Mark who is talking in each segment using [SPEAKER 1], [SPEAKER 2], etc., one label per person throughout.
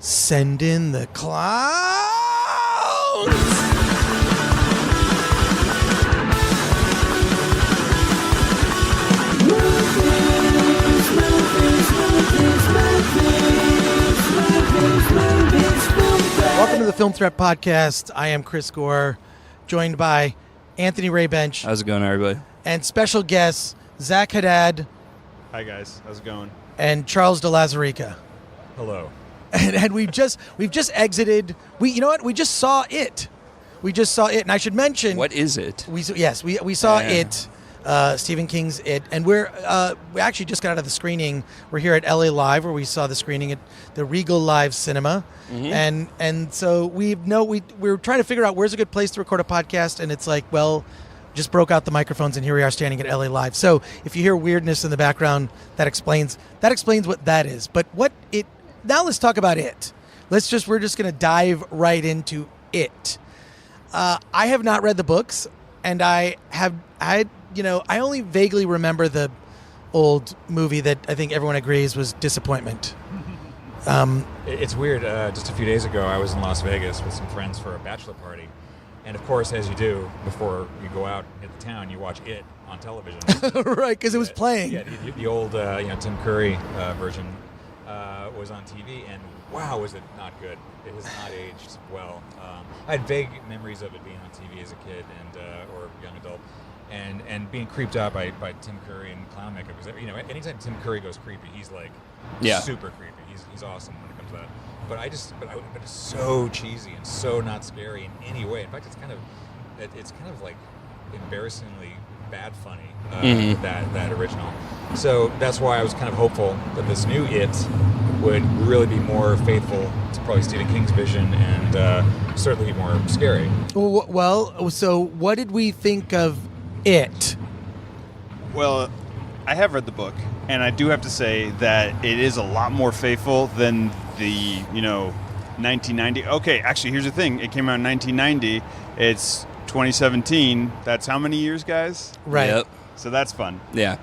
[SPEAKER 1] Send in the clowns. Welcome to the Film Threat Podcast. I am Chris Gore, joined by Anthony Ray Bench.
[SPEAKER 2] How's it going, everybody?
[SPEAKER 1] And special guests, Zach Haddad.
[SPEAKER 3] Hi, guys. How's it going?
[SPEAKER 1] And Charles de Lauzirika.
[SPEAKER 3] Hello.
[SPEAKER 1] And we've just exited. We just saw it. And I should mention,
[SPEAKER 2] What is it?
[SPEAKER 1] We saw it. Stephen King's It, and we actually just got out of the screening. We're here at LA Live, where we saw the screening at the Regal Live Cinema, and so we were trying to figure out where's a good place to record a podcast, and it's like, well, just broke out the microphones, and here we are standing at LA Live. So if you hear weirdness in the background, that explains what that is. But now let's talk about it. We're just going to dive right into it. I have not read the books, and I only vaguely remember the old movie that I think everyone agrees was Disappointment.
[SPEAKER 3] It's weird. Just a few days ago, I was in Las Vegas with some friends for a bachelor party. And of course, as you do, before you go out into town, you watch It on television.
[SPEAKER 1] Right, because it was playing.
[SPEAKER 3] Yeah, the old Tim Curry version was on TV, and wow, was it not good. It has not aged well. I had vague memories of it being on TV as a kid or young adult. And being creeped out by Tim Curry and clown makeup, because anytime Tim Curry goes creepy, he's like super creepy. He's awesome when it comes to that. But it's so cheesy and so not scary in any way. In fact, it's kind of like embarrassingly bad funny, that original. So that's why I was kind of hopeful that this new It would really be more faithful to probably Stephen King's vision and certainly be more scary.
[SPEAKER 1] Well, so what did we think of It?
[SPEAKER 4] Well, I have read the book, and I do have to say that it is a lot more faithful than the 1990. Okay, actually, here's the thing. It came out in 1990. It's 2017. That's how many years, guys?
[SPEAKER 1] Right.
[SPEAKER 2] Yep.
[SPEAKER 4] So that's fun.
[SPEAKER 2] Yeah.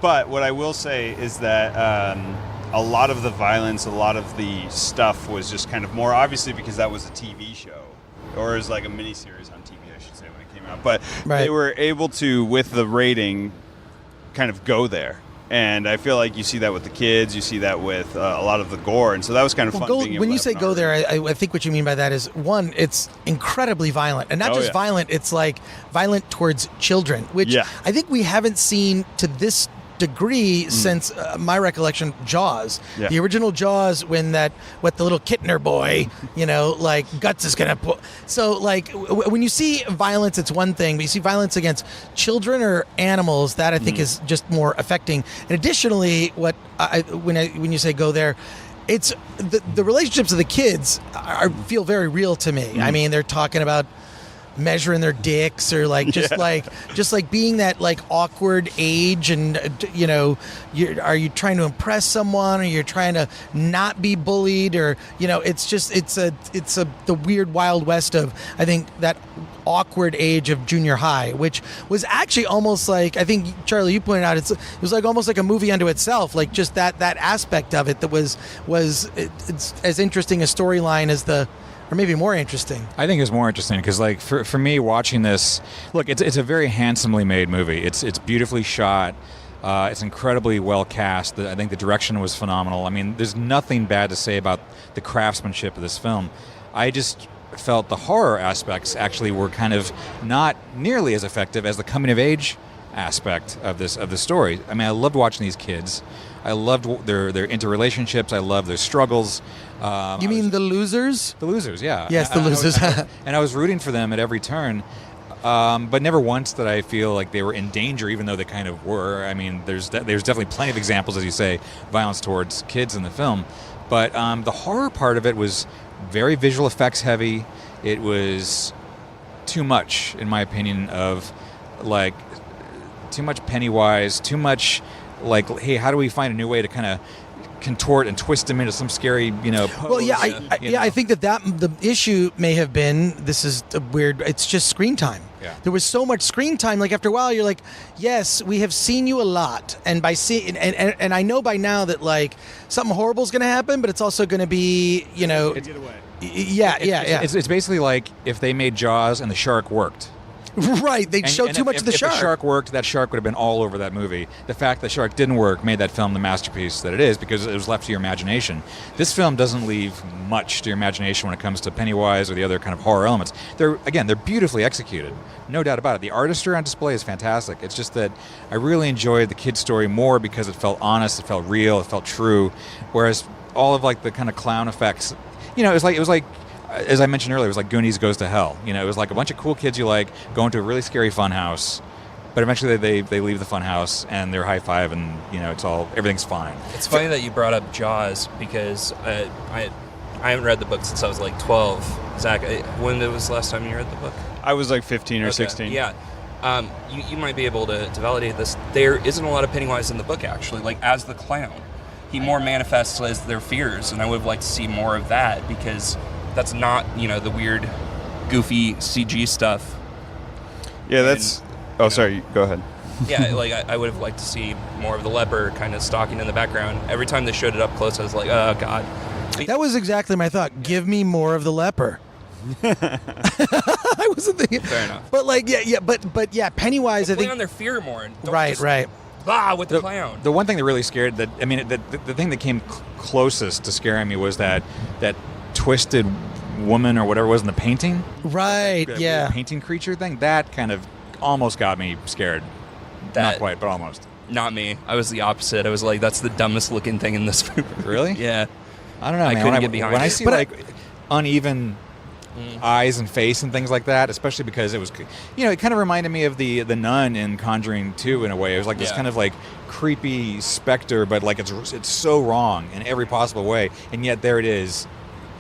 [SPEAKER 4] But what I will say is that a lot of the violence, a lot of the stuff was just kind of more obviously because that was a TV show, or it was like a miniseries on TV, I should say, when it came out. But They were able to, with the rating, kind of go there. And I feel like you see that with the kids, you see that with a lot of the gore, and so that was kind of fun.
[SPEAKER 1] When you say go there, I think what you mean by that is, one, it's incredibly violent, and not just violent, it's like violent towards children, which I think we haven't seen to this degree since my recollection, Jaws.
[SPEAKER 4] Yeah.
[SPEAKER 1] The original Jaws, when the little Kittner boy, like Guts is gonna pull. So like when you see violence, it's one thing, but you see violence against children or animals, that I think is just more affecting. And additionally, when you say go there, it's the relationships of the kids feel very real to me. I mean, they're talking about measuring their dicks, or like just like being that like awkward age, and are you trying to impress someone, or you're trying to not be bullied, or it's the weird Wild West of, I think, that awkward age of junior high, which was actually almost like, I think, Charlie, you pointed out, it was like almost like a movie unto itself, like just that aspect of it that was it's as interesting a storyline as or maybe more interesting.
[SPEAKER 5] I think it's more interesting because, like, for me watching this, look, it's a very handsomely made movie. It's beautifully shot. It's incredibly well cast. I think the direction was phenomenal. I mean, there's nothing bad to say about the craftsmanship of this film. I just felt the horror aspects actually were kind of not nearly as effective as the coming of age aspect of the story. I mean, I loved watching these kids. I loved their interrelationships. I loved their struggles.
[SPEAKER 1] You mean the losers?
[SPEAKER 5] The losers, yeah.
[SPEAKER 1] Yes, the losers.
[SPEAKER 5] And I was rooting for them at every turn, but never once did I feel like they were in danger, even though they kind of were. I mean, there's definitely plenty of examples, as you say, violence towards kids in the film. But the horror part of it was very visual effects heavy. It was too much, in my opinion, of like too much Pennywise, too much like, hey, how do we find a new way to kind of contort and twist him into some scary, pose.
[SPEAKER 1] Well, yeah, I think that the issue may have been, this is a weird, it's just screen time.
[SPEAKER 5] Yeah.
[SPEAKER 1] There was so much screen time, like after a while you're like, yes, we have seen you a lot, and by seeing, and I know by now that like something horrible is going to happen, but it's also going to be,
[SPEAKER 4] Get away.
[SPEAKER 5] It's basically like if they made Jaws and the shark worked.
[SPEAKER 1] Right, they showed too much of the
[SPEAKER 5] If
[SPEAKER 1] shark.
[SPEAKER 5] the shark worked, that shark would have been all over that movie. The fact that the shark didn't work made that film the masterpiece that it is because it was left to your imagination. This film doesn't leave much to your imagination when it comes to Pennywise or the other kind of horror elements. They're beautifully executed, no doubt about it. The artistry on display is fantastic. It's just that I really enjoyed the kid's story more because it felt honest, it felt real, it felt true, whereas all of like the kind of clown effects, it was like as I mentioned earlier, it was like Goonies Goes to Hell. It was like a bunch of cool kids you like going to a really scary fun house, but eventually they leave the fun house and they're high five and everything's fine.
[SPEAKER 2] It's funny that you brought up Jaws because I haven't read the book since I was like 12. Zach, when was the last time you read the book?
[SPEAKER 4] I was like 15 or 16.
[SPEAKER 2] Yeah. You might be able to validate this. There isn't a lot of Pennywise in the book, actually, like as the clown. He more manifests as their fears, and I would have liked to see more of that because that's not, the weird, goofy CG stuff.
[SPEAKER 4] Yeah, that's... sorry, go ahead.
[SPEAKER 2] Yeah, like I would have liked to see more of the leper kind of stalking in the background. Every time they showed it up close, I was like, oh, God.
[SPEAKER 1] That was exactly my thought. Give me more of the leper. I wasn't thinking...
[SPEAKER 2] Fair enough.
[SPEAKER 1] But Pennywise, I
[SPEAKER 2] Play
[SPEAKER 1] think...
[SPEAKER 2] on their fear more. And don't
[SPEAKER 1] Right.
[SPEAKER 2] with the clown.
[SPEAKER 5] The one thing that really scared, the thing that came closest to scaring me was that twisted woman or whatever it was in the painting.
[SPEAKER 1] Right,
[SPEAKER 5] That
[SPEAKER 1] yeah.
[SPEAKER 5] weird painting creature thing. That kind of almost got me scared. Not quite, but almost.
[SPEAKER 2] Not me. I was the opposite. I was like, that's the dumbest looking thing in this movie.
[SPEAKER 5] Really?
[SPEAKER 2] Yeah.
[SPEAKER 5] I don't know,
[SPEAKER 2] I
[SPEAKER 5] man.
[SPEAKER 2] couldn't get behind
[SPEAKER 5] when I
[SPEAKER 2] it.
[SPEAKER 5] see
[SPEAKER 1] But
[SPEAKER 5] uneven eyes and face and things like that, especially because it was, it kind of reminded me of the nun in Conjuring 2 in a way. It was like this kind of like creepy specter, but like it's so wrong in every possible way, and yet there it is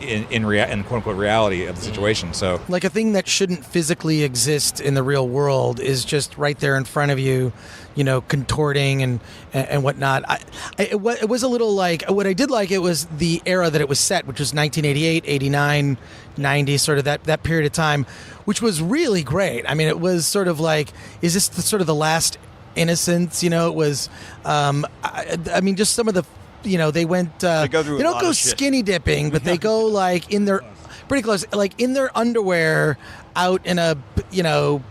[SPEAKER 5] in quote unquote reality of the situation. So
[SPEAKER 1] Like a thing that shouldn't physically exist in the real world is just right there in front of you, contorting and whatnot. It was a little like, what I did like, it was the era that it was set, which was 1988, 89, 90, sort of that period of time, which was really great. I mean, it was sort of like, is this sort of the last innocence? It was, I mean, just some of the, they went,
[SPEAKER 4] They go through
[SPEAKER 1] they
[SPEAKER 4] a
[SPEAKER 1] don't
[SPEAKER 4] lot
[SPEAKER 1] go
[SPEAKER 4] of shit.
[SPEAKER 1] skinny dipping, but they go like in their, pretty close, like in their underwear out in a, in a,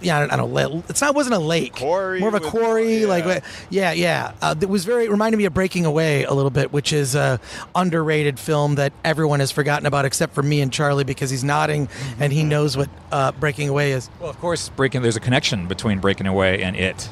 [SPEAKER 1] yeah, I don't know. It wasn't a lake.
[SPEAKER 4] Quarry
[SPEAKER 1] more of a
[SPEAKER 4] with-
[SPEAKER 1] quarry.
[SPEAKER 4] yeah.
[SPEAKER 1] Like, yeah. It was reminded me of Breaking Away a little bit, which is a underrated film that everyone has forgotten about except for me and Charlie because he's nodding and he knows what Breaking Away is.
[SPEAKER 5] well, of course, there's a connection between Breaking Away and It,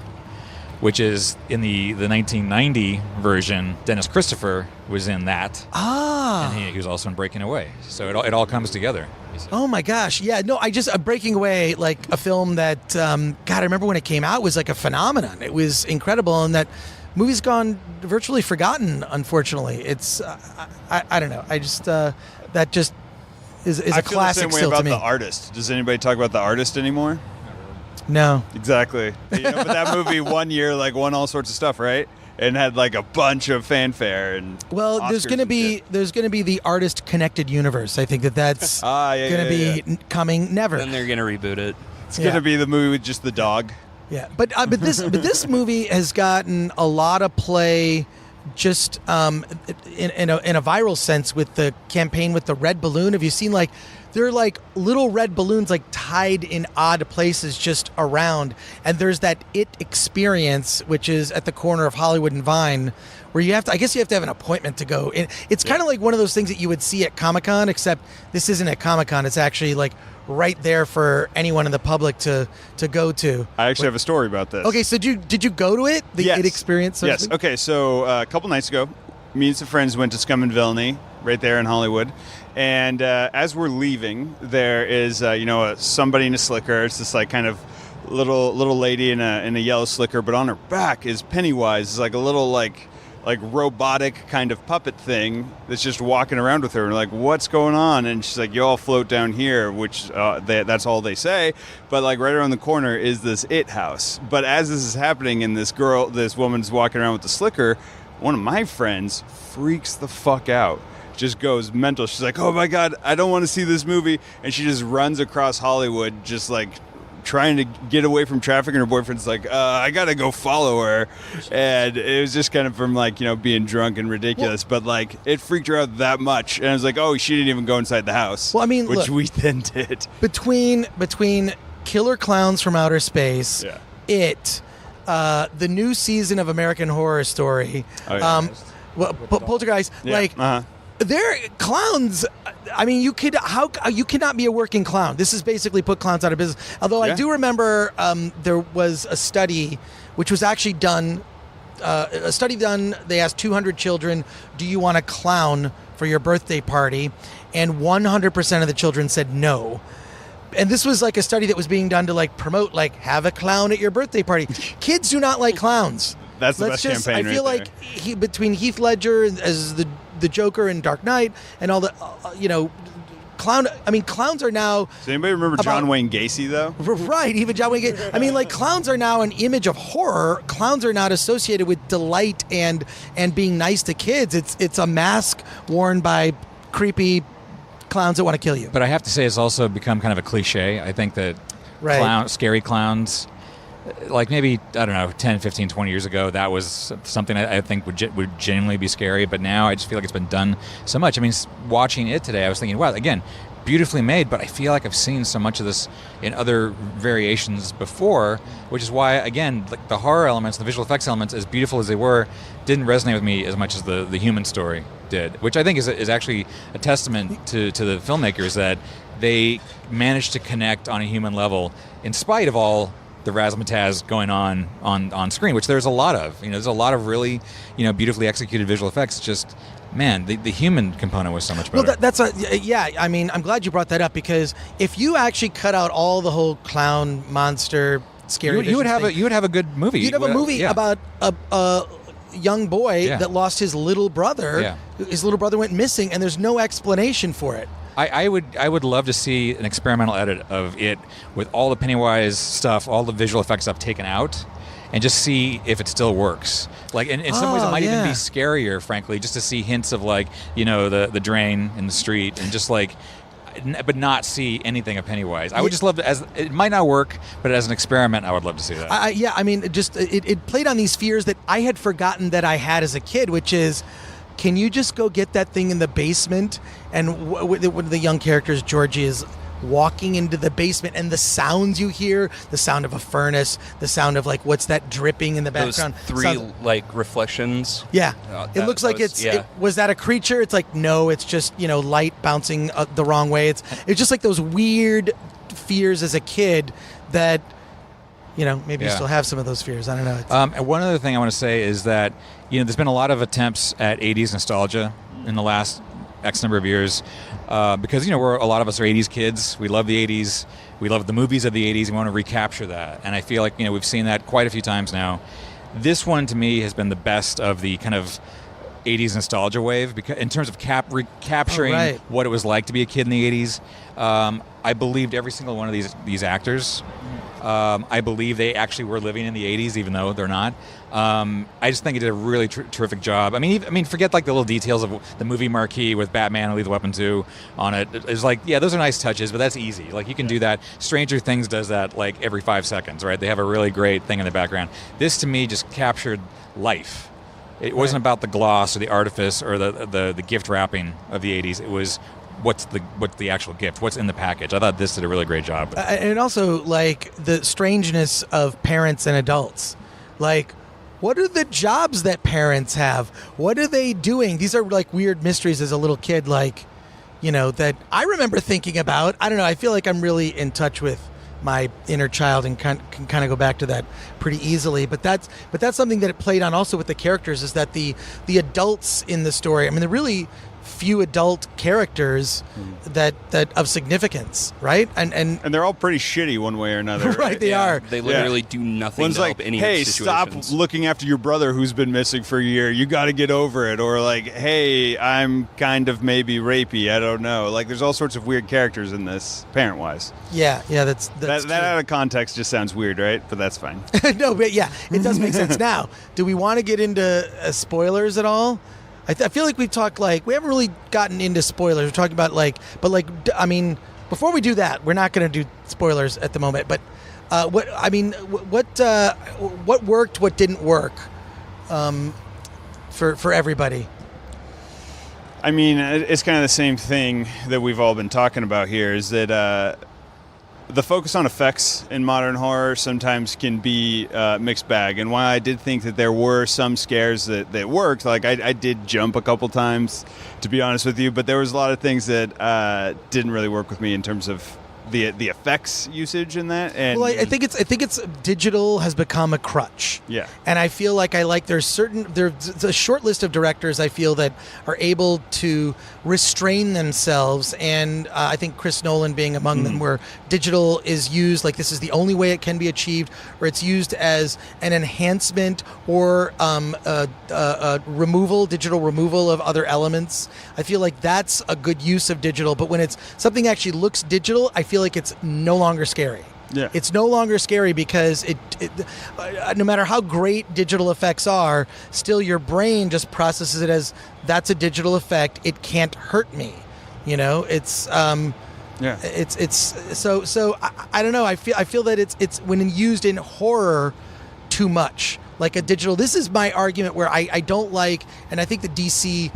[SPEAKER 5] which is in the 1990 version. Dennis Christopher was in that, and he was also in Breaking Away. So it all comes together.
[SPEAKER 1] Oh my gosh. Yeah, no, Breaking Away, like a film that, God, I remember when it came out, it was like a phenomenon. It was incredible, and that movie's gone virtually forgotten, unfortunately. It's, I don't know. I just, that just is
[SPEAKER 4] I
[SPEAKER 1] a
[SPEAKER 4] feel
[SPEAKER 1] classic
[SPEAKER 4] the same way
[SPEAKER 1] still
[SPEAKER 4] about
[SPEAKER 1] to me.
[SPEAKER 4] The Artist. Does anybody talk about The Artist anymore?
[SPEAKER 1] No.
[SPEAKER 4] Exactly. But that movie one year won all sorts of stuff, right? And had like a bunch of fanfare and
[SPEAKER 1] Well, there's
[SPEAKER 4] Oscars
[SPEAKER 1] going to
[SPEAKER 4] and
[SPEAKER 1] be
[SPEAKER 4] shit.
[SPEAKER 1] the artist connected universe. I think that's
[SPEAKER 4] yeah,
[SPEAKER 1] going to
[SPEAKER 4] yeah,
[SPEAKER 1] be coming never.
[SPEAKER 2] Then they're going to reboot it.
[SPEAKER 4] It's gonna be the movie with just the dog.
[SPEAKER 1] Yeah, but this movie has gotten a lot of play, just in a viral sense with the campaign with the red balloon. Have you seen they're like little red balloons tied in odd places just around, and there's that It experience, which is at the corner of Hollywood and Vine, where you have to have an appointment to go. And it's kind of like one of those things that you would see at Comic-Con, except this isn't at Comic-Con. It's actually right there for anyone in the public to go to.
[SPEAKER 4] I actually have a story about this.
[SPEAKER 1] Okay, so did you go to it? The
[SPEAKER 4] Yes.
[SPEAKER 1] It experience? So to
[SPEAKER 4] Yes.
[SPEAKER 1] speak?
[SPEAKER 4] Okay, so a couple nights ago, me and some friends went to Scum and Villainy right there in Hollywood. And as we're leaving, there is somebody in a slicker. It's this kind of little lady in a yellow slicker, but on her back is Pennywise. It's like a little like robotic kind of puppet thing that's just walking around with her, and like, what's going on? And she's like, you all float down here, which that's all they say. But like right around the corner is this it house. But as this is happening and this woman's walking around with the slicker, one of my friends freaks the fuck out, just goes mental. She's like, oh my God, I don't want to see this movie. And she just runs across Hollywood, just like trying to get away from traffic, and her boyfriend's like, I gotta go follow her. And it was just kind of from like, being drunk and ridiculous, but like it freaked her out that much. And I was like, oh, she didn't even go inside the house.
[SPEAKER 1] Well, I mean,
[SPEAKER 4] which
[SPEAKER 1] look,
[SPEAKER 4] we then did.
[SPEAKER 1] Between Killer Clowns from Outer Space, the new season of American Horror Story, Poltergeist, they're clowns. I mean, you cannot be a working clown. This is basically put clowns out of business. Although I do remember there was a study which was actually done. They asked 200 children, "Do you want a clown for your birthday party?" And 100% of the children said no. And this was like a study that was being done to like promote, like, have a clown at your birthday party. Kids do not like clowns.
[SPEAKER 4] That's the best campaign.
[SPEAKER 1] I feel like between Heath Ledger as the Joker in Dark Knight and all the, clowns are now.
[SPEAKER 4] Does anybody remember John Wayne Gacy though?
[SPEAKER 1] Right, even John Wayne Gacy. I mean, like, clowns are now an image of horror. Clowns are not associated with delight and being nice to kids. It's a mask worn by creepy clowns that want to kill you.
[SPEAKER 5] But I have to say, it's also become kind of a cliche. I think that scary clowns, like maybe, I don't know, 10, 15, 20 years ago, that was something I think would genuinely be scary. But now I just feel like it's been done so much. I mean, watching it today, I was thinking, wow, again, beautifully made, but I feel like I've seen so much of this in other variations before, which is why, again, like the horror elements, the visual effects elements, as beautiful as they were, didn't resonate with me as much as the human story did, which I think is actually a testament to the filmmakers, that they managed to connect on a human level in spite of all the razzmatazz going on screen, which there's a lot of. There's a lot of really, beautifully executed visual effects. Just, man, the human component was so much better.
[SPEAKER 1] Well, I mean, I'm glad you brought that up, because if you actually cut out all the whole clown monster scary,
[SPEAKER 5] you would have a good movie.
[SPEAKER 1] You'd have a movie about a young boy that lost his little brother. Yeah. His little brother went missing, and there's no explanation for it.
[SPEAKER 5] I would love to see an experimental edit of it with all the Pennywise stuff, all the visual effects stuff taken out, and just see if it still works. Like, in some ways, it might even be scarier, frankly, just to see hints of, like, the drain in the street, and just like, but not see anything of Pennywise. I would just love to, it might not work, but as an experiment, I would love to see that.
[SPEAKER 1] I mean, it played on these fears that I had forgotten that I had as a kid, which is, can you just go get that thing in the basement? And one of the young characters, Georgie, is walking into the basement, and the sounds you hear, the sound of a furnace, the sound of, like, what's that dripping in the background?
[SPEAKER 2] Those three reflections.
[SPEAKER 1] Yeah. It looks like was that a creature? It's like, no, it's just, light bouncing the wrong way. It's just like those weird fears as a kid that, maybe you still have some of those fears. I don't know.
[SPEAKER 5] And one other thing I want to say is that, there's been a lot of attempts at 80s nostalgia in the last X number of years, because, a lot of us are 80s kids. We love the 80s. We love the movies of the 80s. We want to recapture that. And I feel like, we've seen that quite a few times now. This one, to me, has been the best of the kind of 80s nostalgia wave, because in terms of recapturing what it was like to be a kid in the 80s. I believed every single one of these actors. I believe they actually were living in the 80s, even though they're not. I just think it did a really terrific job. I mean, forget like the little details of the movie marquee with Batman and Lethal Weapon 2 on it. It's like, yeah, those are nice touches, but that's easy. Like, you can do that. Stranger Things does that like every 5 seconds, right? They have a really great thing in the background. This, to me, just captured life. It wasn't about the gloss or the artifice or the gift wrapping of the 80s. It was what's the actual gift, what's in the package. I thought this did a really great job.
[SPEAKER 1] And also, like, the strangeness of parents and adults. Like, what are the jobs that parents have? What are they doing? These are like weird mysteries as a little kid, like, that I remember thinking about. I don't know, I feel like I'm really in touch with my inner child and can kind of go back to that pretty easily. But that's something that it played on also with the characters, is that the adults in the story, I mean, they're really few adult characters that of significance, right? And
[SPEAKER 4] they're all pretty shitty one way or another.
[SPEAKER 1] right, they are.
[SPEAKER 2] They literally do nothing
[SPEAKER 4] One's
[SPEAKER 2] to
[SPEAKER 4] like,
[SPEAKER 2] help any
[SPEAKER 4] hey,
[SPEAKER 2] of the
[SPEAKER 4] stop
[SPEAKER 2] situations.
[SPEAKER 4] looking after your brother who's been missing for a year. You got to get over it. Or like, hey, I'm kind of maybe rapey. I don't know. Like, there's all sorts of weird characters in this, parent-wise.
[SPEAKER 1] Yeah, that's
[SPEAKER 4] That out of context just sounds weird, right? But that's fine.
[SPEAKER 1] no, but yeah, it does make sense. Now, do we want to get into spoilers at all? I feel like we've talked we haven't really gotten into spoilers. We're talking about I mean, before we do that, we're not going to do spoilers at the moment. But what worked, what didn't work, for everybody.
[SPEAKER 4] I mean, it's kind of the same thing that we've all been talking about here, is that the focus on effects in modern horror sometimes can be a mixed bag. And while I did think that there were some scares that worked, like I did jump a couple times, to be honest with you, but there was a lot of things that didn't really work with me in terms of the effects usage in that. And
[SPEAKER 1] well, I think it's digital has become a crutch.
[SPEAKER 4] Yeah.
[SPEAKER 1] And I feel like there's a short list of directors I feel that are able to restrain themselves, and I think Chris Nolan being among them, where digital is used like this is the only way it can be achieved, or it's used as an enhancement or digital removal of other elements. I feel like that's a good use of digital, but when it's something actually looks digital, I feel like it's no longer scary.
[SPEAKER 4] Yeah.
[SPEAKER 1] It's no longer scary because no matter how great digital effects are, still your brain just processes it as that's a digital effect. It can't hurt me. It's it's so I don't know. I feel that it's when used in horror too much, like a digital. This is my argument where I don't like, and I think the DC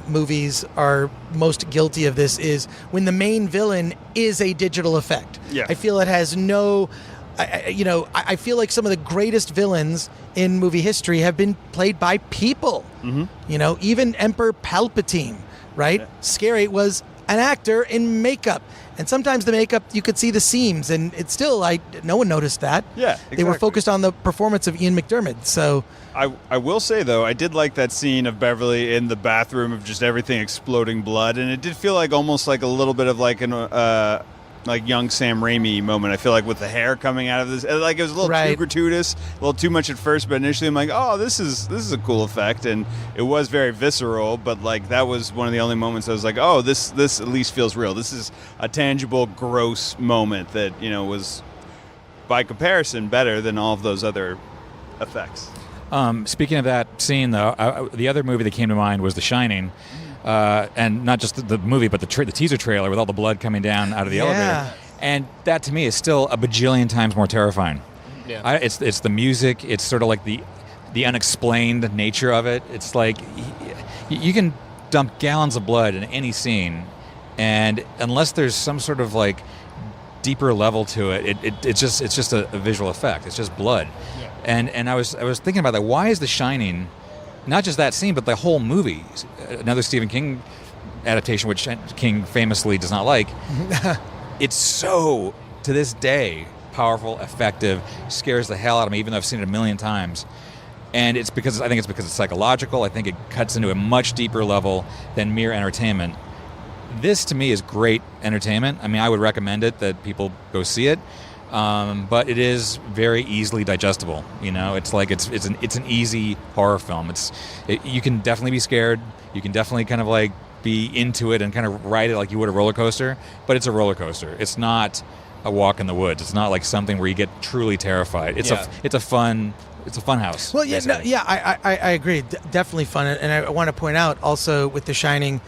[SPEAKER 1] movies are most guilty of this, is when the main villain is a digital effect.
[SPEAKER 4] Yeah.
[SPEAKER 1] I feel it has no, I feel like some of the greatest villains in movie history have been played by people. Even Emperor Palpatine, right?
[SPEAKER 4] Yeah.
[SPEAKER 1] Scary was an actor in makeup. And sometimes the makeup, you could see the seams, and it's still, no one noticed that.
[SPEAKER 4] Yeah, exactly.
[SPEAKER 1] They were focused on the performance of Ian McDiarmid, so...
[SPEAKER 4] I will say, though, I did like that scene of Beverly in the bathroom of just everything exploding blood, and it did feel like almost like a little bit of like an young Sam Raimi moment. I feel like with the hair coming out of this, like it was a little too gratuitous, a little too much at first, but initially I'm like, oh, this is a cool effect, and it was very visceral, but like that was one of the only moments I was like, oh, this at least feels real. This is a tangible, gross moment that, was by comparison better than all of those other effects.
[SPEAKER 5] Speaking of that scene, though, the other movie that came to mind was The Shining, and not just the movie, but the teaser trailer with all the blood coming down out of the elevator. And that, to me, is still a bajillion times more terrifying.
[SPEAKER 2] Yeah.
[SPEAKER 5] It's the music. It's sort of like the unexplained nature of it. It's like you can dump gallons of blood in any scene, and unless there's some sort of like deeper level to it, it's just a visual effect. It's just blood. Yeah. And I was thinking about that. Why is The Shining, not just that scene, but the whole movie, another Stephen King adaptation, which King famously does not like, it's so, to this day, powerful, effective, scares the hell out of me, even though I've seen it a million times. And I think it's because it's psychological. I think it cuts into a much deeper level than mere entertainment. This, to me, is great entertainment. I mean, I would recommend it, that people go see it. But it is very easily digestible. It's like it's an easy horror film. You can definitely be scared. You can definitely kind of like be into it and kind of ride it like you would a roller coaster. But it's a roller coaster. It's not a walk in the woods. It's not like something where you get truly terrified. It's a fun house.
[SPEAKER 1] Well, I agree. Definitely fun. And I want to point out also with The Shining,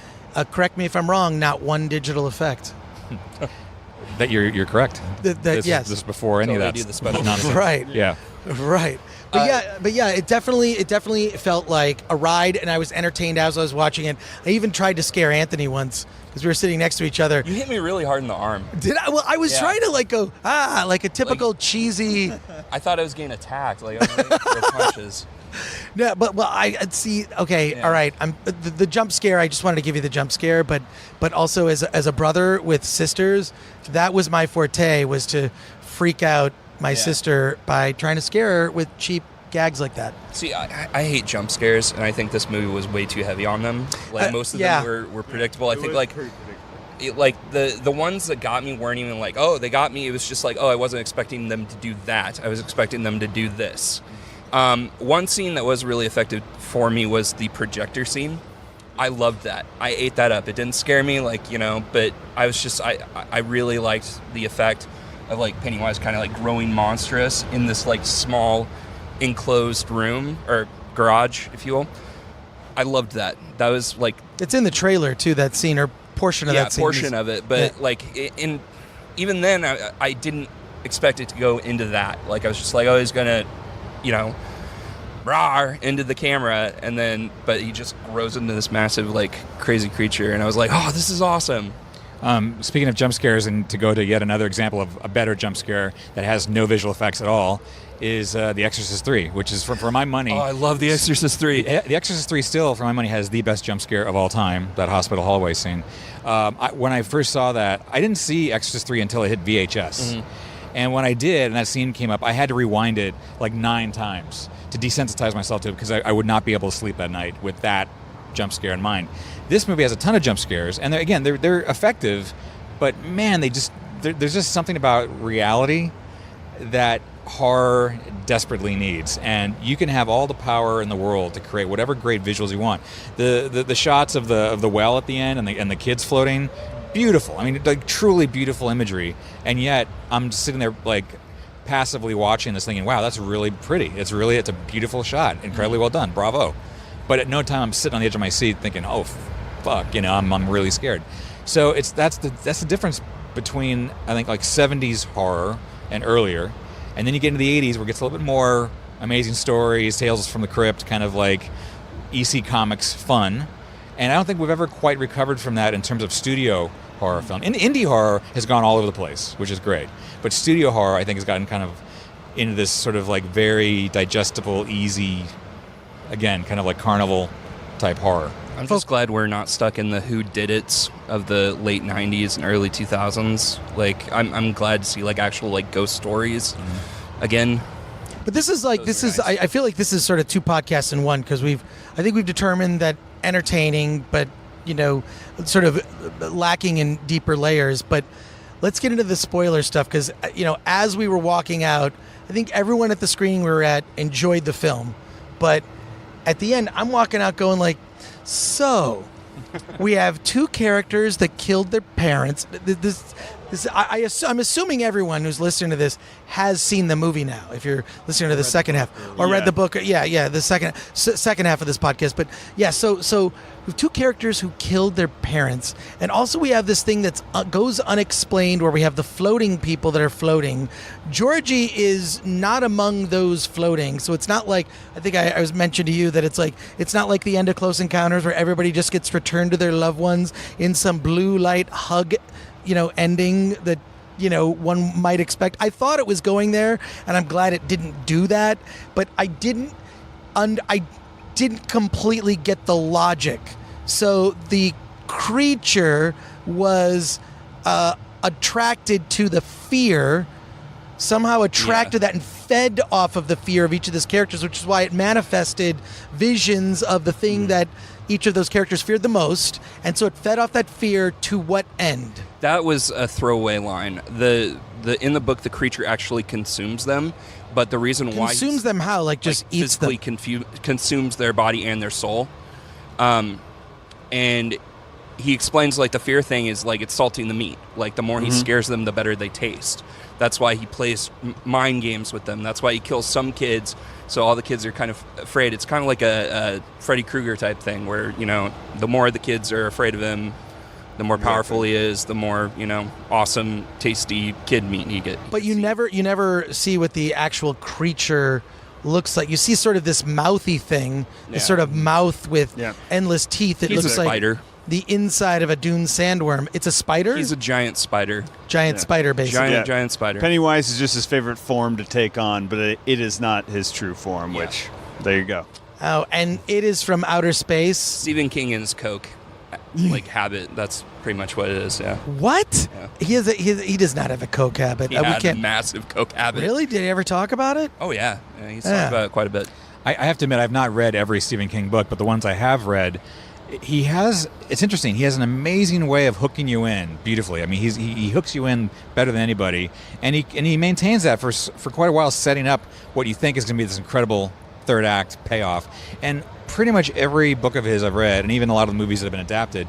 [SPEAKER 1] correct me if I'm wrong, not one digital effect.
[SPEAKER 5] That you're correct.
[SPEAKER 1] Yes.
[SPEAKER 5] This is before any of that.
[SPEAKER 2] The special
[SPEAKER 5] nonsense.
[SPEAKER 1] Right.
[SPEAKER 5] Yeah.
[SPEAKER 1] Right. But it definitely felt like a ride, and I was entertained as I was watching it. I even tried to scare Anthony once because we were sitting next to each other.
[SPEAKER 2] You hit me really hard in the arm.
[SPEAKER 1] Did I? Well, I was trying to go like a typical cheesy.
[SPEAKER 2] I thought I was getting attacked. Like I was ready to throw punches.
[SPEAKER 1] No, but I see. Okay, all right. The jump scare. I just wanted to give you the jump scare, but also as a brother with sisters, that was my forte, was to freak out my sister by trying to scare her with cheap gags like that.
[SPEAKER 2] See, I hate jump scares, and I think this movie was way too heavy on them. Like most of them were predictable. I think the ones that got me weren't even like, oh, they got me. It was just like, oh, I wasn't expecting them to do that. I was expecting them to do this. One scene that was really effective for me was the projector scene. I loved that. I ate that up. It didn't scare me, but I was just, I really liked the effect of like Pennywise kind of like growing monstrous in this like small enclosed room or garage, if you will. I loved that. That was like,
[SPEAKER 1] it's in the trailer too, that scene, or portion of that scene.
[SPEAKER 2] Yeah, portion of it. But even then, I didn't expect it to go into that. Like, I was just like, oh, he's gonna, rawr into the camera, but he just grows into this massive, like, crazy creature, and I was like, oh, this is awesome.
[SPEAKER 5] Speaking of jump scares, and to go to yet another example of a better jump scare that has no visual effects at all, is The Exorcist 3, which is, for my money...
[SPEAKER 2] Oh, I love The Exorcist 3.
[SPEAKER 5] The Exorcist 3 still, for my money, has the best jump scare of all time, that hospital hallway scene. When I first saw that, I didn't see Exorcist 3 until it hit VHS. Mm-hmm. And when I did, and that scene came up, I had to rewind it like 9 times to desensitize myself to it, because I would not be able to sleep that night with that jump scare in mind. This movie has a ton of jump scares, and they're effective, but man, there's just something about reality that horror desperately needs, and you can have all the power in the world to create whatever great visuals you want. The shots of the well at the end and the kids floating, beautiful. I mean, like truly beautiful imagery, and yet I'm just sitting there like passively watching this thinking, wow, that's really pretty. It's a beautiful shot, incredibly well done, bravo. But at no time I'm sitting on the edge of my seat thinking, oh fuck, I'm really scared. So that's the difference between, I think, like 70s horror and earlier, and then you get into the 80s where it gets a little bit more amazing stories, Tales from the Crypt, kind of like EC Comics fun. And I don't think we've ever quite recovered from that in terms of studio horror film. And indie horror has gone all over the place, which is great. But studio horror, I think, has gotten kind of into this sort of like very digestible, easy, again, kind of like carnival type horror.
[SPEAKER 2] I'm just glad we're not stuck in the whodidits of the late 90s and early 2000s. Like, I'm glad to see like actual like ghost stories again.
[SPEAKER 1] But this is like, I feel like this is sort of 2 podcasts in one, because I think we've determined that entertaining, but sort of lacking in deeper layers. But let's get into the spoiler stuff, because as we were walking out, I think everyone at the screening we were at enjoyed the film, but at the end I'm walking out going like, so we have 2 characters that killed their parents. I'm assuming everyone who's listening to this has seen the movie now, if you're listening to the second half, or read the book. The second half of this podcast. But yeah, so we have 2 characters who killed their parents, and also we have this thing that goes unexplained, where we have the floating people that are floating. Georgie is not among those floating, so it's not like, I think I was mentioned to you that it's not like the end of Close Encounters where everybody just gets returned to their loved ones in some blue light hug ending that one might expect. I thought it was going there, and I'm glad it didn't do that, but I didn't completely get the logic. So the creature was attracted to the fear, somehow attracted that and fed off of the fear of each of those characters, which is why it manifested visions of the thing that each of those characters feared the most, and so it fed off that fear to what end?
[SPEAKER 2] That was a throwaway line. In the book, the creature actually consumes them, but the reason why
[SPEAKER 1] consumes them how? Like just eats them?
[SPEAKER 2] Physically consumes their body and their soul. And he explains like the fear thing is like it's salting the meat. Like the more he scares them, the better they taste. That's why he plays mind games with them. That's why he kills some kids, so all the kids are kind of afraid. It's kind of like a Freddy Krueger type thing, where the more the kids are afraid of him, the more powerful he is, the more awesome, tasty kid meat you get.
[SPEAKER 1] But you never see what the actual creature looks like. You see sort of this mouthy thing, this sort of mouth with endless teeth. It
[SPEAKER 2] He's
[SPEAKER 1] looks
[SPEAKER 2] a
[SPEAKER 1] like
[SPEAKER 2] spider.
[SPEAKER 1] The inside of a dune sandworm. It's a spider?
[SPEAKER 2] He's a giant spider.
[SPEAKER 1] Spider, basically.
[SPEAKER 2] Giant spider.
[SPEAKER 4] Pennywise is just his favorite form to take on, but it is not his true form, which, there you go.
[SPEAKER 1] Oh, and it is from outer space.
[SPEAKER 2] Stephen King and his Coke like habit. That's pretty much what it is. Yeah.
[SPEAKER 1] What?
[SPEAKER 2] Yeah.
[SPEAKER 1] He does not have a coke habit.
[SPEAKER 2] He had a massive coke habit.
[SPEAKER 1] Really? Did he ever talk about it?
[SPEAKER 2] Oh yeah, he's talked about it quite a bit.
[SPEAKER 5] I have to admit, I've not read every Stephen King book, but the ones I have read, it's interesting. He has an amazing way of hooking you in beautifully. I mean, he hooks you in better than anybody, and he maintains that for quite a while, setting up what you think is going to be this incredible third act payoff. And pretty much every book of his I've read, and even a lot of the movies that have been adapted,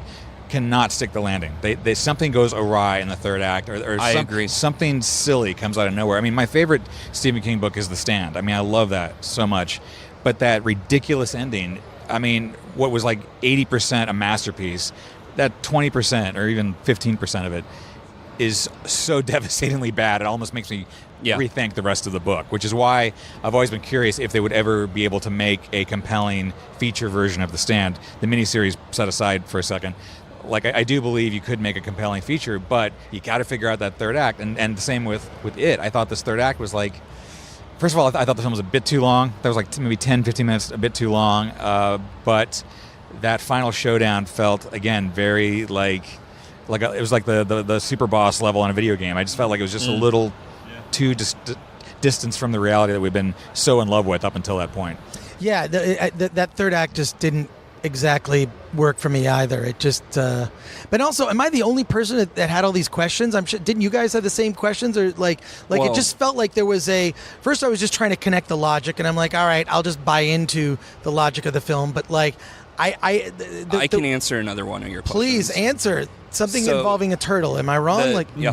[SPEAKER 5] cannot stick the landing. They something goes awry in the third act, or
[SPEAKER 2] I agree.
[SPEAKER 5] Something silly comes out of nowhere. I mean, my favorite Stephen King book is The Stand. I mean, I love that so much, but that ridiculous ending. I mean, what was like 80% a masterpiece, that 20% or even 15% of it is so devastatingly bad. It almost makes me rethink the rest of the book, which is why I've always been curious if they would ever be able to make a compelling feature version of The Stand. The miniseries set aside for a second. Like, I do believe you could make a compelling feature, but you got to figure out that third act. And the same with it. I thought this third act was like, first of all, I thought the film was a bit too long. That was like maybe 10, 15 minutes, a bit too long. But that final showdown felt, again, very like it was like the super boss level on a video game. I just felt like it was just a little too distance from the reality that we've been so in love with up until that point.
[SPEAKER 1] Yeah, that third act just didn't exactly work for me either. It just but also, am I the only person that had all these questions? I'm sure, didn't you guys have the same questions, or like it just felt like there was first I was just trying to connect the logic, and I'm like, all right, I'll just buy into the logic of the film, but like I
[SPEAKER 2] can answer another one of your questions.
[SPEAKER 1] Please answer something involving a turtle. Am I wrong?
[SPEAKER 2] Explain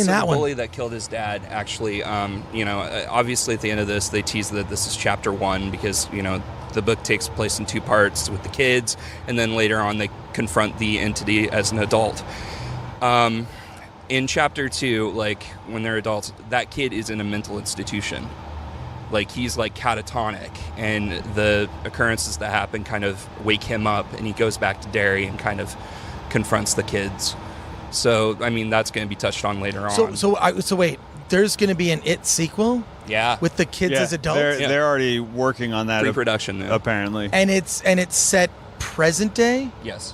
[SPEAKER 1] that
[SPEAKER 2] the
[SPEAKER 1] one.
[SPEAKER 2] bully that killed his dad, actually, obviously at the end of this, they tease that this is chapter 1 because, the book takes place in 2 parts with the kids, and then later on they confront the entity as an adult. In chapter 2, like, when they're adults, that kid is in a mental institution. Like, he's like catatonic, and the occurrences that happen kind of wake him up, and he goes back to Derry and kind of confronts the kids. So, I mean, that's going to be touched on later on.
[SPEAKER 1] So wait, there's going to be an It sequel?
[SPEAKER 2] Yeah.
[SPEAKER 1] With the kids as adults?
[SPEAKER 4] They're already working on that.
[SPEAKER 2] Pre-production,
[SPEAKER 4] apparently.
[SPEAKER 1] And it's set present day?
[SPEAKER 2] Yes.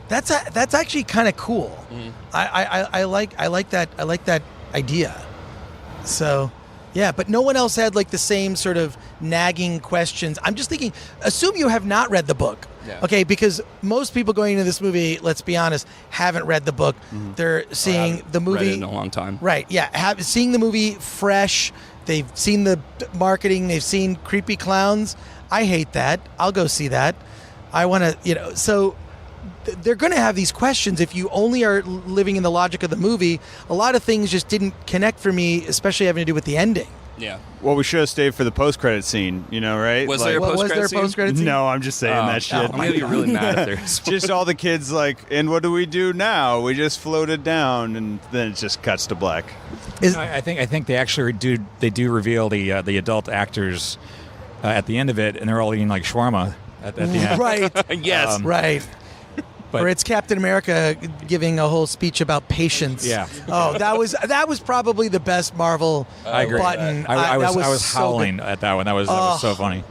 [SPEAKER 1] That's actually kind of cool.
[SPEAKER 2] Mm.
[SPEAKER 1] I like that idea. So, yeah, but no one else had like the same sort of nagging questions. I'm just thinking, assume you have not read the book.
[SPEAKER 2] Yeah.
[SPEAKER 1] Okay, because most people going into this movie, let's be honest, haven't read the book. Mm-hmm. They're seeing the movie
[SPEAKER 2] read it in a long time.
[SPEAKER 1] Right, yeah, seeing the movie fresh. They've seen the marketing, they've seen creepy clowns. I hate that. I'll go see that. I want to, so they're going to have these questions if you only are living in the logic of the movie. A lot of things just didn't connect for me, especially having to do with the ending.
[SPEAKER 2] Yeah.
[SPEAKER 4] Well, we should have stayed for the post-credit scene, right?
[SPEAKER 2] Was there a post-credit scene?
[SPEAKER 4] No, I'm just saying that shit.
[SPEAKER 2] I'm going to be really mad if there's
[SPEAKER 4] just all the kids like, and what do we do now? We just floated down, and then it just cuts to black.
[SPEAKER 5] I think they actually do reveal the adult actors at the end of it, and they're all eating like shawarma at the end.
[SPEAKER 1] Right.
[SPEAKER 2] Yes.
[SPEAKER 1] Right. Or it's Captain America giving a whole speech about patience.
[SPEAKER 5] Yeah.
[SPEAKER 1] Oh, that was probably the best Marvel
[SPEAKER 5] I agree.
[SPEAKER 1] button.
[SPEAKER 5] I was
[SPEAKER 1] so
[SPEAKER 5] howling
[SPEAKER 1] good.
[SPEAKER 5] at that one. That was so funny.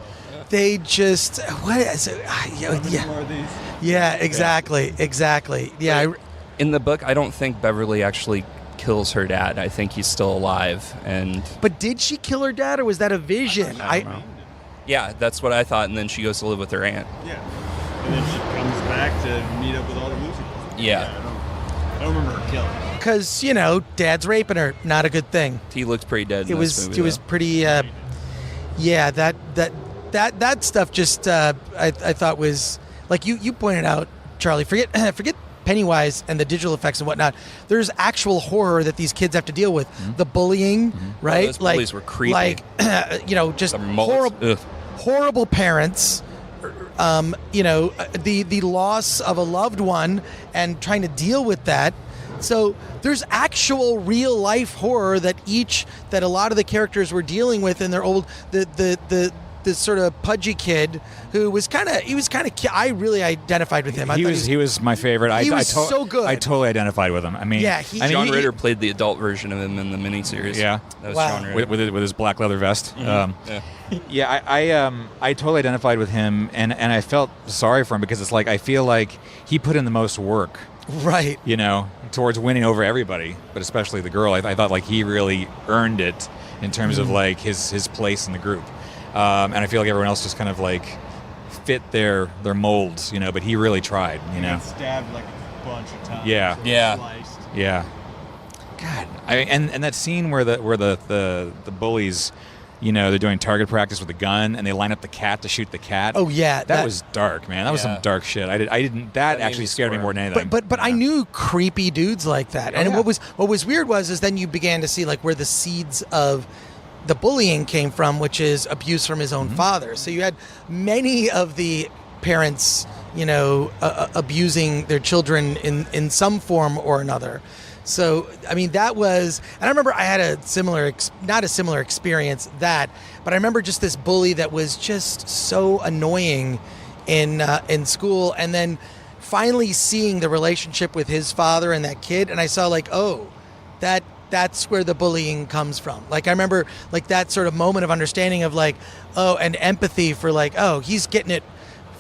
[SPEAKER 1] They just what is it? Yeah, exactly. Yeah.
[SPEAKER 2] In the book, I don't think Beverly actually kills her dad. I think he's still alive.
[SPEAKER 1] But did she kill her dad, or was that a vision?
[SPEAKER 2] I don't know. Yeah, that's what I thought. And then she goes to live with her aunt.
[SPEAKER 4] Yeah. And then she comes back to meet up with all the losers.
[SPEAKER 2] Yeah.
[SPEAKER 4] I don't remember her killing.
[SPEAKER 1] Because, dad's raping her. Not a good thing.
[SPEAKER 2] He looks pretty dead in this movie.
[SPEAKER 1] It was pretty, that stuff just, I thought was, like you pointed out, Charlie, forget Pennywise and the digital effects and whatnot. There's actual horror that these kids have to deal with. Mm-hmm. The bullying, right?
[SPEAKER 2] Those bullies were creepy.
[SPEAKER 1] Like, just horrible parents. The loss of a loved one and trying to deal with that. So there's actual real life horror that a lot of the characters were dealing with in their old the this sort of pudgy kid who was kind of I really identified with him.
[SPEAKER 5] He was my favorite.
[SPEAKER 1] He was so good.
[SPEAKER 5] I totally identified with him. I mean,
[SPEAKER 2] John Ritter played the adult version of him in the miniseries.
[SPEAKER 5] Yeah,
[SPEAKER 2] that was John Ritter
[SPEAKER 5] with his black leather vest.
[SPEAKER 2] Mm-hmm.
[SPEAKER 5] I totally identified with him, and I felt sorry for him because it's like I feel like he put in the most work.
[SPEAKER 1] Right.
[SPEAKER 5] You know, towards winning over everybody, but especially the girl. I thought like he really earned it in terms of like his place in the group. And I feel like everyone else just kind of like fit their molds, you know, but he really tried, you know.
[SPEAKER 4] He got stabbed like a bunch of times.
[SPEAKER 5] Yeah.
[SPEAKER 4] Sliced.
[SPEAKER 5] Yeah. God. And that scene where the bullies, you know, they're doing target practice with a gun and they line up the cat to shoot the cat.
[SPEAKER 1] Oh yeah,
[SPEAKER 5] that was dark, man. That was some dark shit. That actually scared me more than anything.
[SPEAKER 1] But I knew creepy dudes like that. And what was weird was then you began to see like where the seeds of the bullying came from, which is abuse from his own father. So you had many of the parents, you know, abusing their children in some form or another. So, I mean, that was, and I remember I had not a similar experience but I remember just this bully that was just so annoying in school, and then finally seeing the relationship with his father and that kid, and I saw like, oh, that's where the bullying comes from. Like, I remember like that sort of moment of understanding of like, oh, and empathy for like, oh, he's getting it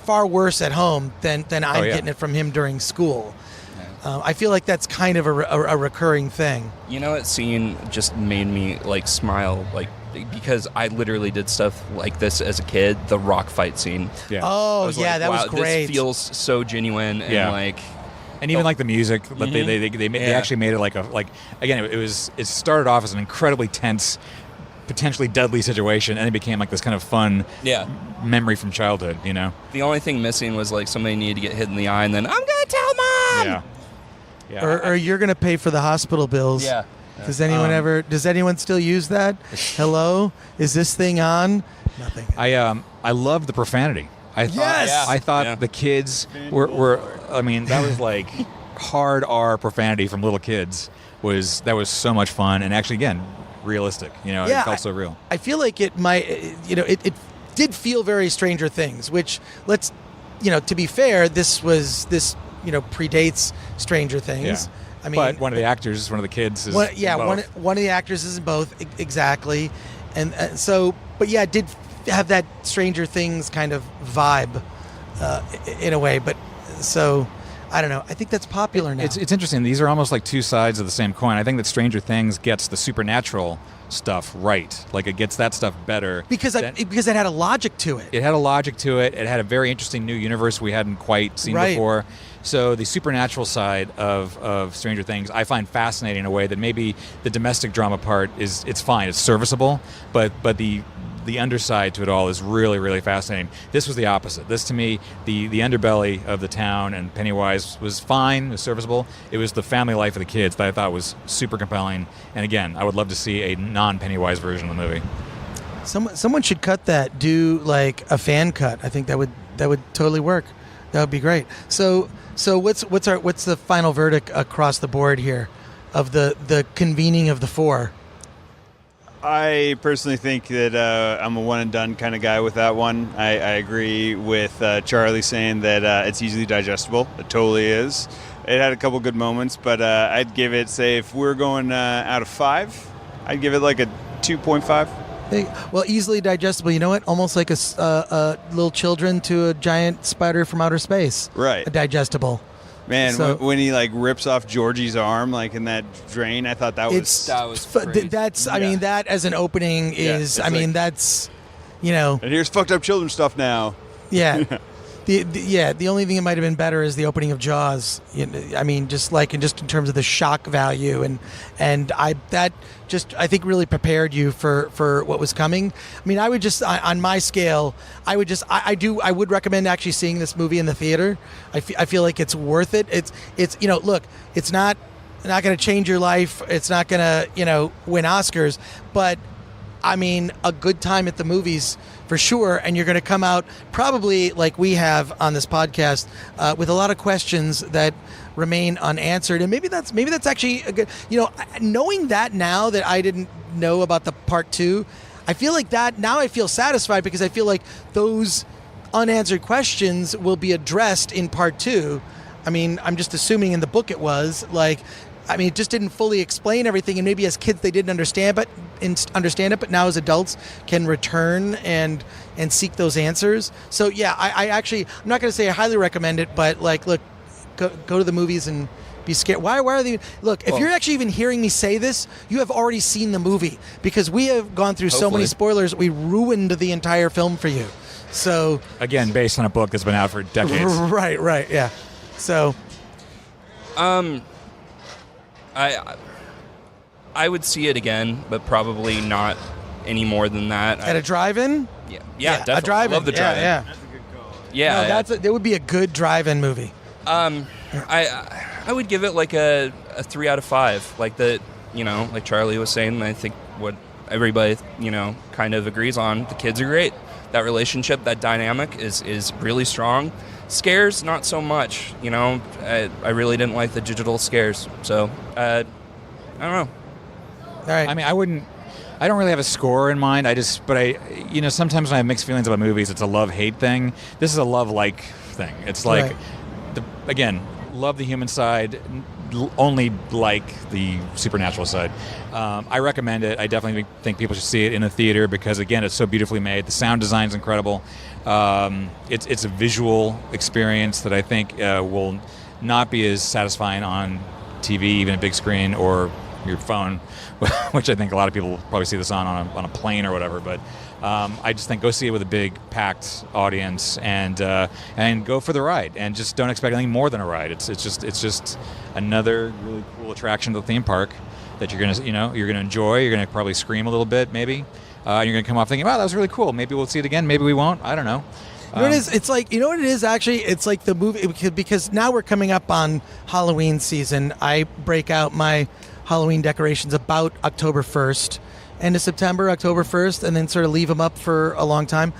[SPEAKER 1] far worse at home than I'm getting it from him during school. I feel like that's kind of a recurring thing.
[SPEAKER 2] You know, that scene just made me like smile, like because I literally did stuff like this as a kid. The rock fight scene.
[SPEAKER 5] Yeah.
[SPEAKER 1] Oh yeah, that was great.
[SPEAKER 2] This feels so genuine and like.
[SPEAKER 5] And even like the music, but they actually made it like again, it started off as an incredibly tense, potentially deadly situation, and it became like this kind of fun memory from childhood, you know.
[SPEAKER 2] The only thing missing was like somebody needed to get hit in the eye, and then I'm gonna tell mom.
[SPEAKER 5] Yeah.
[SPEAKER 1] Or you're gonna pay for the hospital bills.
[SPEAKER 2] Yeah.
[SPEAKER 1] Does anyone still use that? Hello, is this thing on? Nothing.
[SPEAKER 5] I loved the profanity. I thought the kids were. I mean, that was like hard R profanity from little kids. That was so much fun, and actually, again, realistic. You know, it felt so real.
[SPEAKER 1] I feel like it might. You know, it did feel very Stranger Things. Which to be fair, this predates Stranger Things.
[SPEAKER 5] Yeah. I mean, but one of the actors, one of the kids, is
[SPEAKER 1] one of the actors is in both exactly, and it did have that Stranger Things kind of vibe in a way, but so I don't know. I think that's popular now.
[SPEAKER 5] It's interesting. These are almost like two sides of the same coin. I think that Stranger Things gets the supernatural stuff right. Like, it gets that stuff better
[SPEAKER 1] because it had a logic to it.
[SPEAKER 5] It had a logic to it. It had a very interesting new universe we hadn't quite seen before. So the supernatural side of Stranger Things I find fascinating in a way that maybe the domestic drama part it's fine. It's serviceable, but the underside to it all is really, really fascinating. This was the opposite. This, to me, the underbelly of the town and Pennywise was fine, was serviceable. It was the family life of the kids that I thought was super compelling. And again, I would love to see a non-Pennywise version of the movie.
[SPEAKER 1] Someone should cut that. Do like a fan cut. I think that would totally work. That would be great. So what's the final verdict across the board here of the convening of the four?
[SPEAKER 4] I personally think that I'm a one-and-done kind of guy with that one. I agree with Charlie saying that it's easily digestible. It totally is. It had a couple good moments, but I'd give it, say, if we're going out of 5, I'd give it like a 2.5.
[SPEAKER 1] Well, easily digestible. You know what? Almost like a little children to a giant spider from outer space.
[SPEAKER 4] Right.
[SPEAKER 1] A digestible.
[SPEAKER 4] Man, when he like rips off Georgie's arm like in that drain, I thought that was crazy.
[SPEAKER 1] That's I mean, that as an opening is that's and
[SPEAKER 4] here's fucked up children stuff now.
[SPEAKER 1] Yeah. The only thing that might have been better is the opening of Jaws. I mean, just in terms of the shock value, and I think really prepared you for what was coming. I mean, I would just on my scale, I would recommend actually seeing this movie in the theater. I feel like it's worth it. It's look, it's not going to change your life. It's not going to win Oscars, but I mean, a good time at the movies for sure, and you're going to come out probably like we have on this podcast with a lot of questions that remain unanswered, and maybe that's actually a good. Knowing that now that I didn't know about the part 2, I feel like that now I feel satisfied because I feel like those unanswered questions will be addressed in part 2. I mean, I'm just assuming in the book it was like, I mean, it just didn't fully explain everything, and maybe as kids they didn't understand it, but now as adults can return and seek those answers. So yeah, I actually, I'm not going to say I highly recommend it, but like, look, go to the movies and be scared. Why are they? Look, if you're actually even hearing me say this, you have already seen the movie because we have gone through so many spoilers. We ruined the entire film for you. So
[SPEAKER 5] again, based on a book that's been out for decades.
[SPEAKER 1] Right, yeah. So,
[SPEAKER 2] I would see it again, but probably not any more than that.
[SPEAKER 1] At a drive-in?
[SPEAKER 2] Yeah, definitely.
[SPEAKER 1] A drive-in.
[SPEAKER 2] Love the drive-in.
[SPEAKER 1] Yeah.
[SPEAKER 6] That's a good call.
[SPEAKER 2] Yeah,
[SPEAKER 1] No, that would be a good drive-in movie.
[SPEAKER 2] I would give it like a 3 out of 5. Like like Charlie was saying. I think what everybody kind of agrees on. The kids are great. That relationship, that dynamic is really strong. Scares, not so much. I really didn't like the digital scares. So I don't know.
[SPEAKER 1] All right.
[SPEAKER 5] I mean, I don't really have a score in mind. Sometimes when I have mixed feelings about movies, it's a love-hate thing. This is a love-like thing. It's like, again, love the human side, only like the supernatural side. I recommend it. I definitely think people should see it in a theater because, again, it's so beautifully made. The sound design's incredible. It's a visual experience that I think will not be as satisfying on TV, even a big screen, or your phone, which I think a lot of people probably see this on a plane or whatever. But I just think go see it with a big packed audience and go for the ride, and just don't expect anything more than a ride. It's just another really cool attraction to the theme park that you're gonna enjoy. You're gonna probably scream a little bit, maybe. You're gonna come off thinking, "Wow, that was really cool. Maybe we'll see it again. Maybe we won't. I don't know."
[SPEAKER 1] You know what it is? It's like, you know what it is actually? It's like the movie, because now we're coming up on Halloween season. I break out my Halloween decorations about October 1st, end of September, October 1st, and then sort of leave them up for a long time.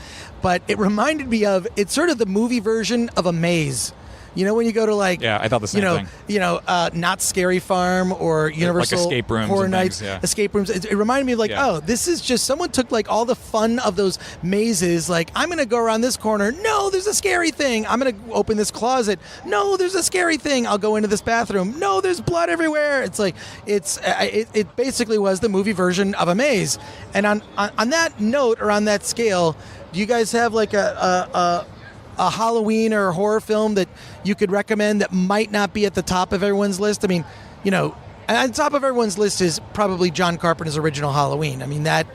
[SPEAKER 1] But it reminded me of, it's sort of the movie version of a maze. You know, when you go to like,
[SPEAKER 5] yeah, I thought the same thing.
[SPEAKER 1] Not Scary Farm or Universal
[SPEAKER 5] like escape rooms
[SPEAKER 1] Horror
[SPEAKER 5] and
[SPEAKER 1] Nights,
[SPEAKER 5] things, yeah.
[SPEAKER 1] escape rooms. It reminded me of like, oh, this is just someone took like all the fun of those mazes. Like, I'm going to go around this corner. No, there's a scary thing. I'm going to open this closet. No, there's a scary thing. I'll go into this bathroom. No, there's blood everywhere. It's like, it basically was the movie version of a maze. And on that note, or on that scale, do you guys have like a Halloween or a horror film that you could recommend that might not be at the top of everyone's list? I mean, at the top of everyone's list is probably John Carpenter's original Halloween. I mean, that,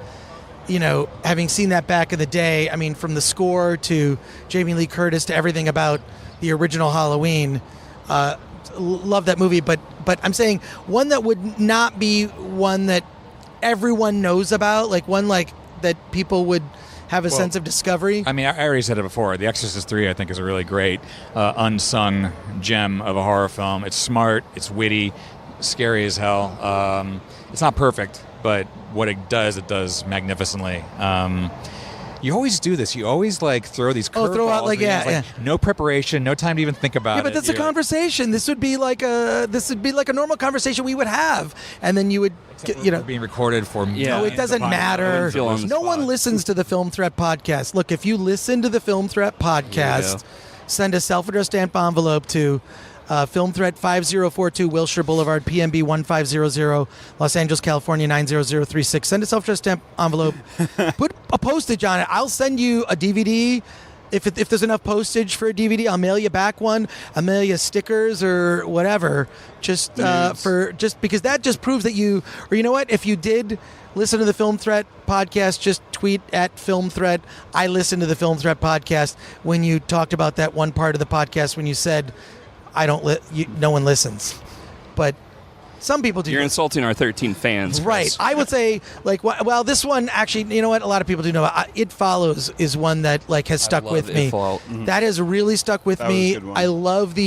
[SPEAKER 1] having seen that back in the day, I mean, from the score to Jamie Lee Curtis to everything about the original Halloween, love that movie. But I'm saying one that would not be one that everyone knows about, like one like that people would have a sense of discovery. I
[SPEAKER 5] mean, I already said it before. The Exorcist 3, I think, is a really great unsung gem of a horror film. It's smart, it's witty, scary as hell. It's not perfect, but what it does magnificently. You always do this. You always like throw these curveballs.
[SPEAKER 1] Throw out
[SPEAKER 5] no preparation, no time to even think about it.
[SPEAKER 1] Yeah, but that's a conversation. This would be like a normal conversation we would have, and then you would,
[SPEAKER 5] being recorded for.
[SPEAKER 1] No, it doesn't matter. No one listens to the Film Threat podcast. Look, if you listen to the Film Threat podcast, send a self-addressed stamp envelope to Film Threat 5042 Wilshire Boulevard, PMB 1500, Los Angeles, California 90036. Send a self-addressed stamp envelope. Put a postage on it. I'll send you a DVD. If there's enough postage for a DVD, I'll mail you back one. I'll mail you stickers or whatever. Just because that just proves that you, or you know what? If you did listen to the Film Threat podcast, just tweet at Film Threat. I listened to the Film Threat podcast when you talked about that one part of the podcast when you said, no one listens, but some people do.
[SPEAKER 2] You're insulting our 13 fans, Chris.
[SPEAKER 1] Right? I would say, like, well, this one actually, you know what? A lot of people do know. It Follows is one that like has stuck with me. That has really stuck with me. I love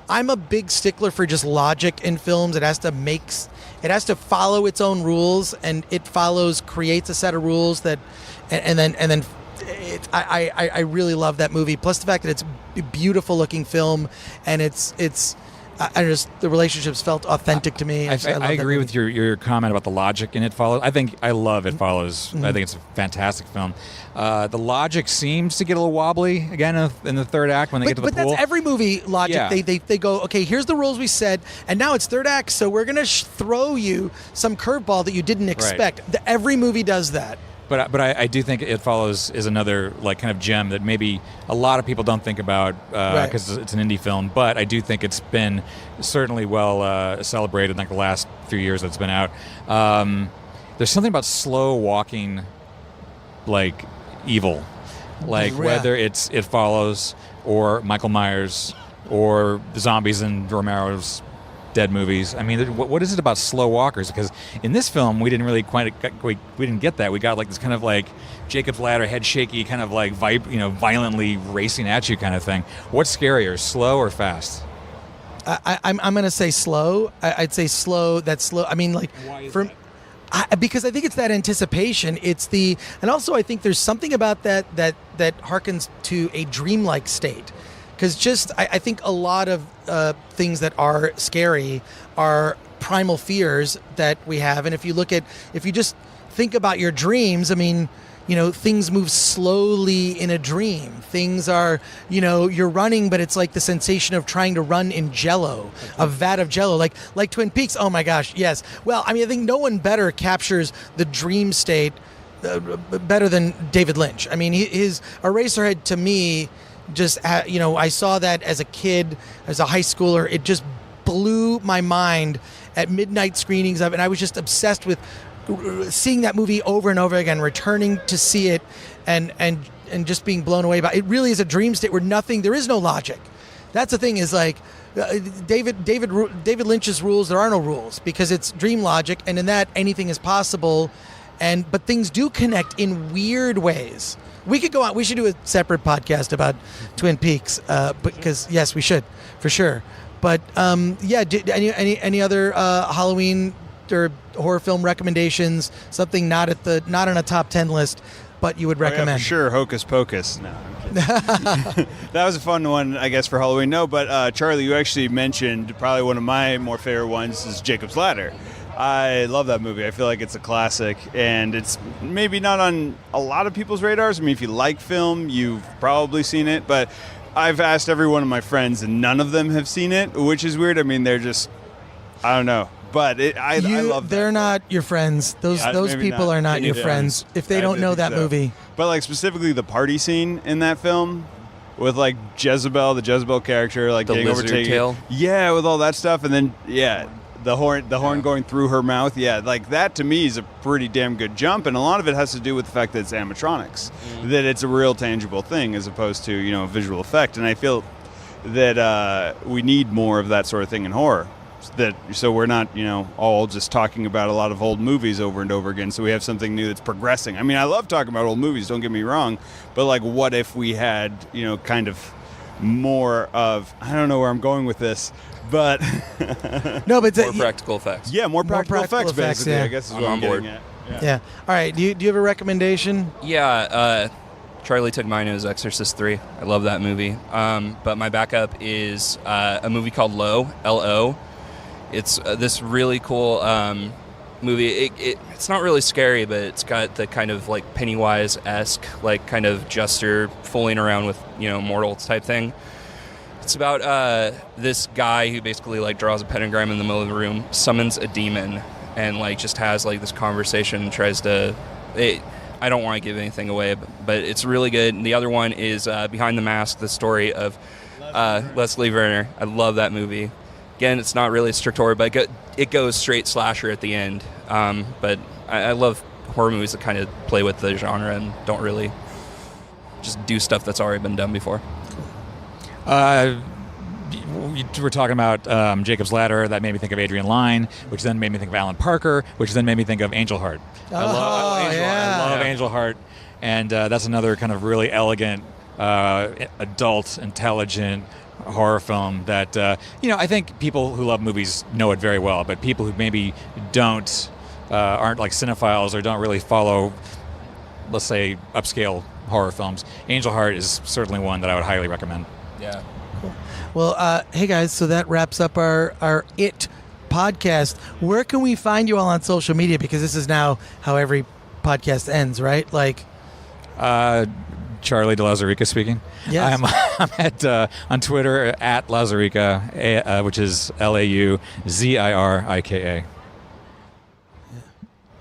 [SPEAKER 1] I'm a big stickler for just logic in films. It has to follow its own rules, and creates a set of rules that, and then. I really love that movie. Plus the fact that it's a beautiful looking film, and it's the relationships felt authentic to me.
[SPEAKER 5] I agree with your comment about the logic in It Follows. I love It Follows. I think it's a fantastic film. The logic seems to get a little wobbly again in the third act when they get to the pool.
[SPEAKER 1] But that's every movie logic.
[SPEAKER 5] Yeah.
[SPEAKER 1] They go, okay, here's the rules we set, and now it's third act, so we're going to throw you some curveball that you didn't expect.
[SPEAKER 5] Right.
[SPEAKER 1] Every movie does that.
[SPEAKER 5] But I do think It Follows is another like kind of gem that maybe a lot of people don't think about because it's an indie film. But I do think it's been certainly well celebrated in like the last few years that it's been out. There's something about slow walking, like evil, like whether it's It Follows or Michael Myers or the zombies in Romero's Dead movies. I mean, what is it about slow walkers? Because in this film, we didn't really we didn't get that. We got like this kind of like Jacob's Ladder, head shaky, kind of like violently racing at you kind of thing. What's scarier, slow or fast?
[SPEAKER 1] I'm going to say slow. I'd say slow. That's slow. I mean, like
[SPEAKER 3] Why is
[SPEAKER 1] from. Because I think it's that anticipation. And also I think there's something about that harkens to a dreamlike state. Because I think a lot of things that are scary are primal fears that we have. And if you just think about your dreams, I mean, things move slowly in a dream. Things are, you're running, but it's like the sensation of trying to run in Jell-O, a vat of Jell-O, like Twin Peaks. Oh my gosh, yes. Well, I mean, I think no one better captures the dream state better than David Lynch. I mean, his Eraserhead to me. I saw that as a kid, as a high schooler. It just blew my mind at midnight screenings of it, and I was just obsessed with seeing that movie over and over again, returning to see it, and just being blown away by it. It really is a dream state where there is no logic. That's the thing, is like David Lynch's rules. There are no rules because it's dream logic, and in that anything is possible, but things do connect in weird ways. We could go on. We should do a separate podcast about Twin Peaks, because yes, we should for sure. But any other Halloween or horror film recommendations? Something not on a top 10 list, but you would recommend?
[SPEAKER 4] Yeah, for sure, Hocus Pocus. No, I'm kidding. That was a fun one, I guess, for Halloween. No, but Charlie, you actually mentioned probably one of my more favorite ones is Jacob's Ladder. I love that movie. I feel like it's a classic, and it's maybe not on a lot of people's radars. I mean, if you like film, you've probably seen it, but I've asked every one of my friends, and none of them have seen it, which is weird. I mean, they're just, I don't know. But I love that.
[SPEAKER 1] They're not your friends. Those people are not your friends if they don't know that movie.
[SPEAKER 4] But like specifically the party scene in that film with like Jezebel, the Jezebel character, like
[SPEAKER 2] the
[SPEAKER 4] getting
[SPEAKER 2] lizard
[SPEAKER 4] overtaken.
[SPEAKER 2] tail.
[SPEAKER 4] Yeah, with all that stuff, and then the horn going through her mouth. Yeah, like that to me is a pretty damn good jump, and a lot of it has to do with the fact that it's animatronics, that it's a real tangible thing as opposed to a visual effect. And I feel that we need more of that sort of thing in horror. So we're not, all just talking about a lot of old movies over and over again. So we have something new that's progressing. I mean, I love talking about old movies, don't get me wrong, but like, what if we had, kind of more of, I don't know where I'm going with this, but
[SPEAKER 1] no, but
[SPEAKER 2] more practical effects.
[SPEAKER 4] Yeah, more practical effects, basically.
[SPEAKER 1] Yeah.
[SPEAKER 4] I guess is
[SPEAKER 2] I'm
[SPEAKER 4] what
[SPEAKER 2] on
[SPEAKER 4] I'm
[SPEAKER 2] board.
[SPEAKER 4] getting at.
[SPEAKER 1] Yeah. All right. Do you have a recommendation?
[SPEAKER 2] Yeah, Charlie took mine. It was Exorcist 3. I love that movie. But my backup is a movie called L.O. It's this really cool movie. It's not really scary, but it's got the kind of like Pennywise-esque, like kind of jester fooling around with mortals type thing. It's about this guy who basically like draws a pentagram in the middle of the room, summons a demon, and like just has like this conversation and tries to. I don't want to give anything away, but it's really good. And the other one is Behind the Mask, the story of Leslie Verner. I love that movie. Again, it's not really a strict horror, but it goes straight slasher at the end. But I love horror movies that kind of play with the genre and don't really just do stuff that's already been done before.
[SPEAKER 5] We were talking about Jacob's Ladder. That made me think of Adrian Lyne, which then made me think of Alan Parker, which then made me think of Angel Heart. I love Angel Heart, and that's another kind of really elegant, adult, intelligent horror film that I think people who love movies know it very well, but people who maybe aren't like cinephiles or don't really follow, let's say, upscale horror films, Angel Heart is certainly one that I would highly recommend.
[SPEAKER 2] Yeah.
[SPEAKER 1] Cool. Well, hey guys, so that wraps up our It podcast. Where can we find you all on social media? Because this is now how every podcast ends, right? Like,
[SPEAKER 5] Charlie de Lauzirika speaking.
[SPEAKER 1] Yes.
[SPEAKER 5] I'm at on Twitter at Lauzirika, which is Lauzirika.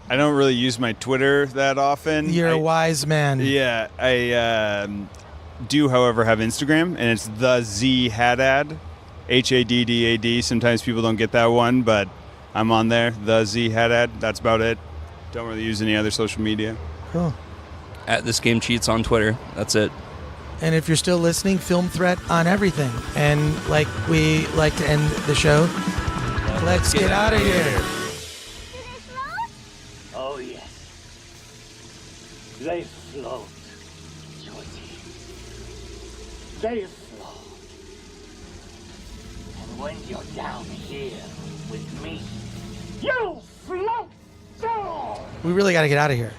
[SPEAKER 4] I don't really use my Twitter that often.
[SPEAKER 1] you're a wise man.
[SPEAKER 4] Yeah, I do, however, have Instagram, and it's the Z Haddad, Haddad. Sometimes people don't get that one, but I'm on there, the Z Haddad. That's about it. Don't really use any other social media.
[SPEAKER 1] Cool.
[SPEAKER 2] At This Game Cheats on Twitter. That's it.
[SPEAKER 1] And if you're still listening, Film Threat on everything. And like we like to end the show, let's get out of here.
[SPEAKER 6] Oh, yes. They float, Georgie. They float. And when you're down here with me, you float down!
[SPEAKER 1] We really got to get out of here.